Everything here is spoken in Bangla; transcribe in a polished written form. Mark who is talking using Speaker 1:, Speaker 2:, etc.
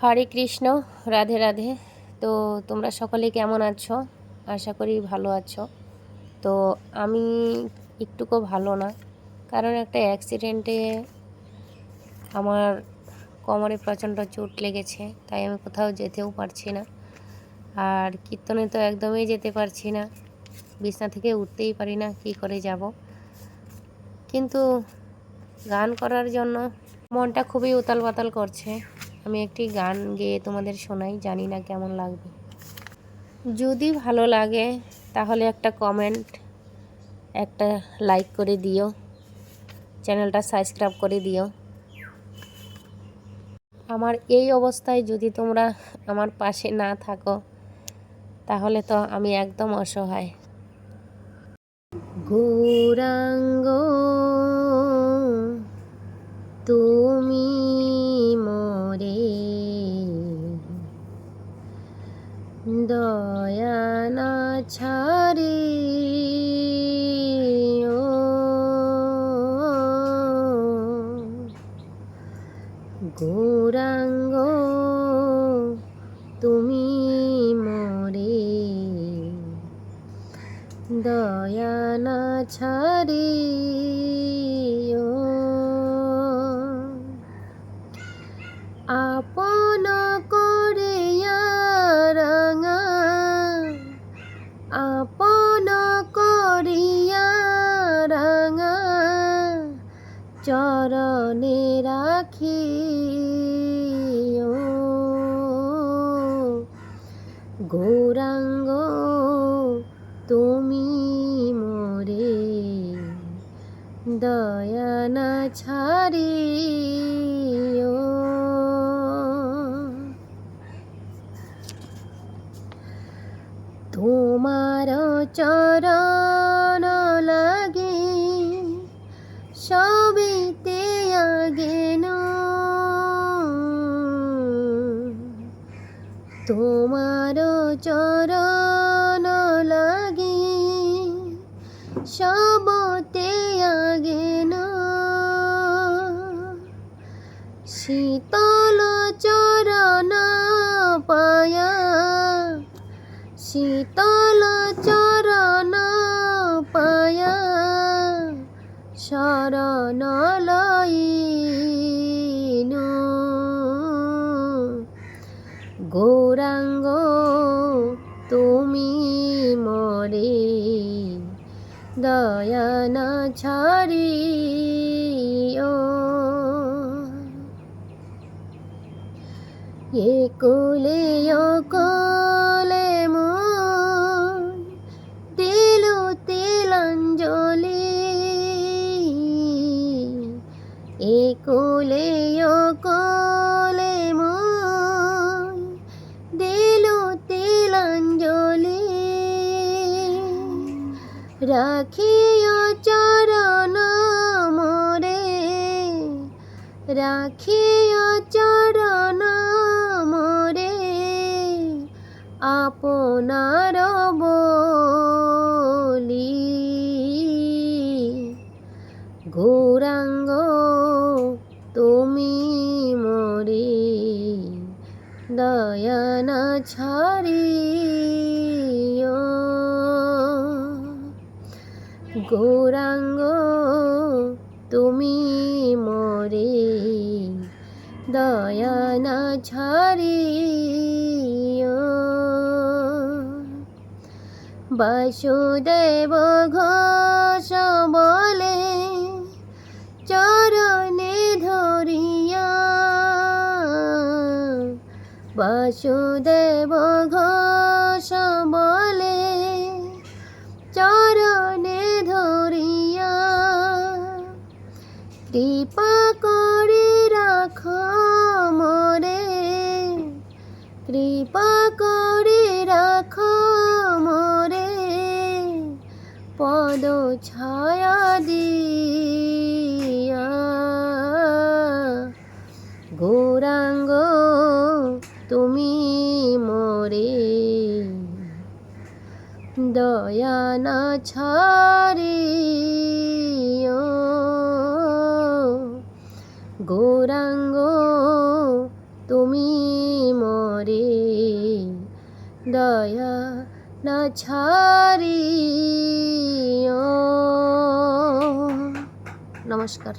Speaker 1: হরে কৃষ্ণ, রাধে রাধে। তো তোমরা সকলে কেমন আছো? আশা করি ভালো আছো। তো আমি একটুকু ভালো না, কারণ একটা অ্যাক্সিডেন্টে আমার কোমরে প্রচণ্ড চোট লেগেছে, তাই আমি কোথাও যেতেও পারছি না। আর কীর্তনে তো একদমই যেতে পারছি না, বিছনা থেকে উঠতেই পারি না, কি করে যাব। কিন্তু গান করার জন্য মনটা খুবই উতাল পাতাল করছে। আমি একটি গান গেয়ে তোমাদের শোনাই, জানি না কেমন লাগবে। যদি ভালো লাগে তাহলে একটা কমেন্ট, একটা লাইক করে দিও, চ্যানেলটা সাবস্ক্রাইব করে দিও। আমার এই অবস্থায় যদি তোমরা আমার পাশে না থাকো তাহলে তো আমি একদম অসহায়। গৌরাঙ্গ তুমি মোরে দয়া না ছাড়ে, গৌরাঙ্গ তুমি মোরে দয়া না ছাড়ে, আপন করে রাঙা আপন করিয়া রাঙা চরণে রাখি, গৌরাঙ্গ তুমি মোরে দয়া না ছাড়ি, তোমার চরণ লাগে সবিতে আগেন, তোমার চরণ লাগে সবতে আগেন, শীতল চরণ পায়া শীতল চরণ পায়া শরণ লইনু, গৌরাঙ্গ তুমি মোরে দয়া না ছাড়িও, এ কোলে ও কোলে মন দিলু তিলাঞ্জলি, এ কোলে ও কোলে মন দিলু তিলাঞ্জলি, রাখিও চরণ মোরে রাখিও চরণ মোরে আপনার বলি, গৌরাঙ্গ তুমি মোরে দয়া না ছাড়িও, গৌরাঙ্গ তুমি মোরে দয়া না ছাড়িও, বাসুদেব ঘোষ বলে চরণে ধরিয়া, বাসুদেব ঘোষ বলে চরণে ধরিয়া, কৃপা করে রাখো মোরে কৃপা করে রাখো মোরে পদ ছায়া দিয়া, গৌরাঙ্গ তুমি মোরে দয়া না ছাড়িও, গৌরাঙ্গ তুমি দয়া না ছাড়িও। নমস্কার।